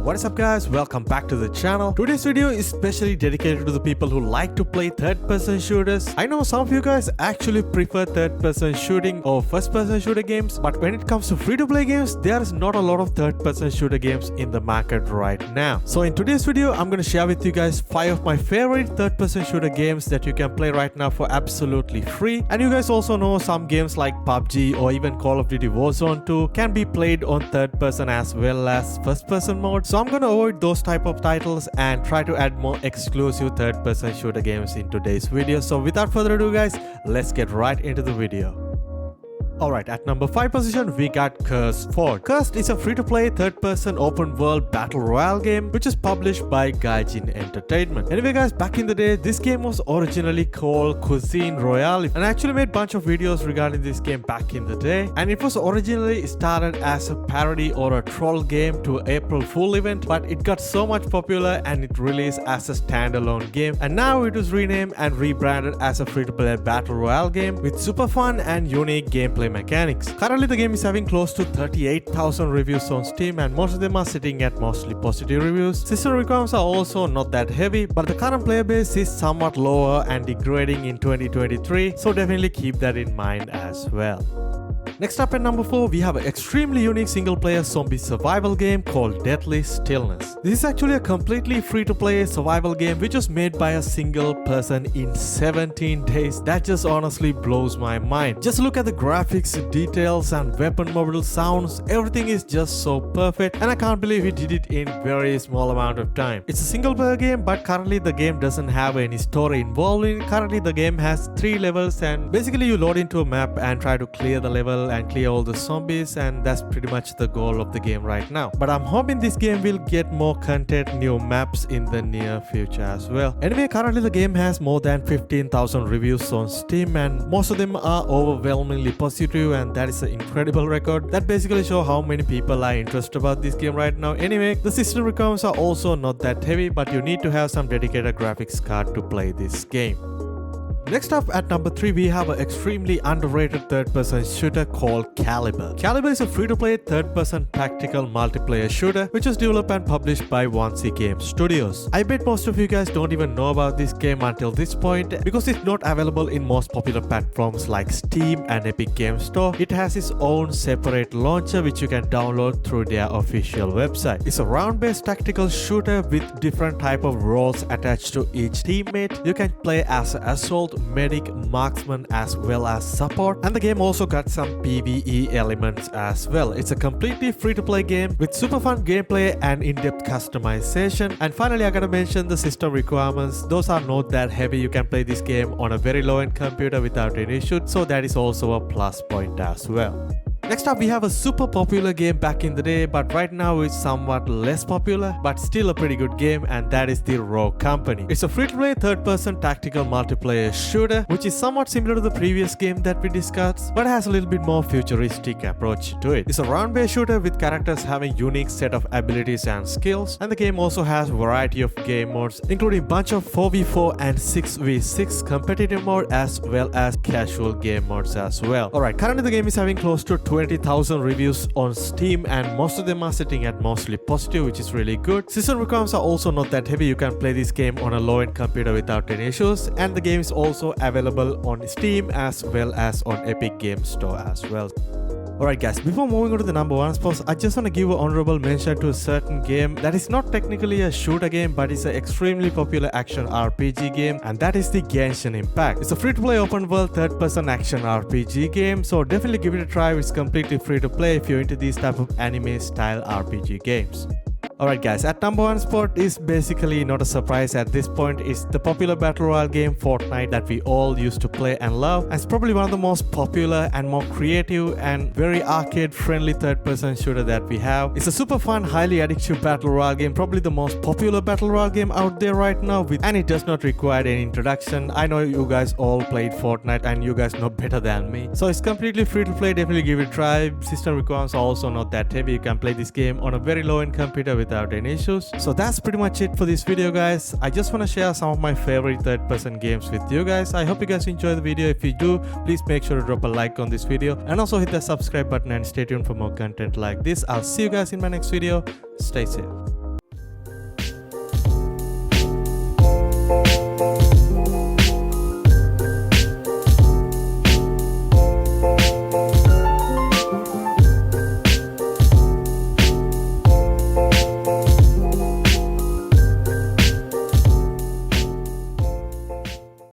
What is up guys, welcome back to the channel. Today's video is specially dedicated to the people who like to play third-person shooters. I know some of you guys actually prefer third-person shooting or first-person shooter games, but when it comes to free-to-play games, there is not a lot of third-person shooter games in the market right now. So in today's video, I'm going to share with you guys 5 of my favorite third-person shooter games that you can play right now for absolutely free. And you guys also know some games like PUBG or even Call of Duty Warzone 2 can be played on third-person as well as first-person mode. So I'm going to avoid those type of titles and try to add more exclusive third-person shooter games in today's video. So without further ado guys, let's get right into the video. Alright, at number 5 position, we got Cursed Fort. Cursed is a free-to-play third-person open-world battle royale game which is published by Gaijin Entertainment. Anyway guys, back in the day, this game was originally called Cuisine Royale, and I actually made a bunch of videos regarding this game back in the day. And it was originally started as a parody or a troll game to April Fool event, but it got so much popular and it released as a standalone game. And now it was renamed and rebranded as a free-to-play battle royale game with super fun and unique gameplay mechanics. Currently the game is having close to 38,000 reviews on Steam, and most of them are sitting at mostly positive reviews. System requirements are also not that heavy, but the current player base is somewhat lower and degrading in 2023, so definitely keep that in mind as well. Next up at number 4, we have an extremely unique single-player zombie survival game called Deadly Stillness. This is actually a completely free-to-play survival game which was made by a single person in 17 days. That just honestly blows my mind. Just look at the graphics, details and weapon mobile sounds. Everything is just so perfect, and I can't believe he did it in very small amount of time. It's a single-player game, but currently the game doesn't have any story involved in it. Currently the game has 3 levels, and basically you load into a map and try to clear the level and clear all the zombies, and that's pretty much the goal of the game right now. But I'm hoping this game will get more content, new maps in the near future as well. Anyway, currently the game has more than 15,000 reviews on Steam, and most of them are overwhelmingly positive, and that is an incredible record. That basically shows how many people are interested about this game right now. Anyway, the system requirements are also not that heavy, but you need to have some dedicated graphics card to play this game. Next up at number 3, we have an extremely underrated third-person shooter called Caliber. Caliber is a free-to-play third-person tactical multiplayer shooter which was developed and published by 1C Game Studios. I bet most of you guys don't even know about this game until this point because it's not available in most popular platforms like Steam and Epic Games Store. It has its own separate launcher which you can download through their official website. It's a round-based tactical shooter with different type of roles attached to each teammate. You can play as an assault, medic, marksman as well as support, and the game also got some PvE elements as well. It's a completely free-to-play game with super fun gameplay and in-depth customization. And finally, I gotta mention the system requirements. Those are not that heavy. You can play this game on a very low-end computer without any issues, so that is also a plus point as well. Next up, we have a super popular game back in the day, but right now it's somewhat less popular, but still a pretty good game, and that is the Rogue Company. It's a free-to-play third-person tactical multiplayer shooter, which is somewhat similar to the previous game that we discussed, but has a little bit more futuristic approach to it. It's a round-based shooter with characters having unique set of abilities and skills, and the game also has a variety of game modes, including a bunch of 4v4 and 6v6 competitive mode as well as casual game modes as well. Alright, currently the game is having close to 20,000 reviews on Steam, and most of them are sitting at mostly positive, which is really good. System requirements are also not that heavy. You can play this game on a low-end computer without any issues, and the game is also available on Steam as well as on Epic Games Store as well. Alright guys, before moving on to the number 1 spot, I just want to give an honorable mention to a certain game that is not technically a shooter game, but it's an extremely popular action RPG game, and that is the Genshin Impact. It's a free-to-play open-world third-person action RPG game, so definitely give it a try. It's completely free-to-play if you're into these type of anime-style RPG games. Alright guys, at number 1 spot is basically not a surprise at this point. It's the popular battle royale game Fortnite that we all used to play and love. And it's probably one of the most popular and more creative and very arcade friendly third-person shooter that we have. It's a super fun, highly addictive battle royale game, probably the most popular battle royale game out there right now, and it does not require any introduction. I know you guys all played Fortnite and you guys know better than me. So it's completely free to play, definitely give it a try. System requirements are also not that heavy. You can play this game on a very low-end computer without any issues. So that's pretty much it for this video guys. I just want to share some of my favorite third-person games with you guys. I hope you guys enjoy the video. If you do, please make sure to drop a like on this video and also hit the subscribe button and stay tuned for more content like this. I'll see you guys in my next video. Stay safe.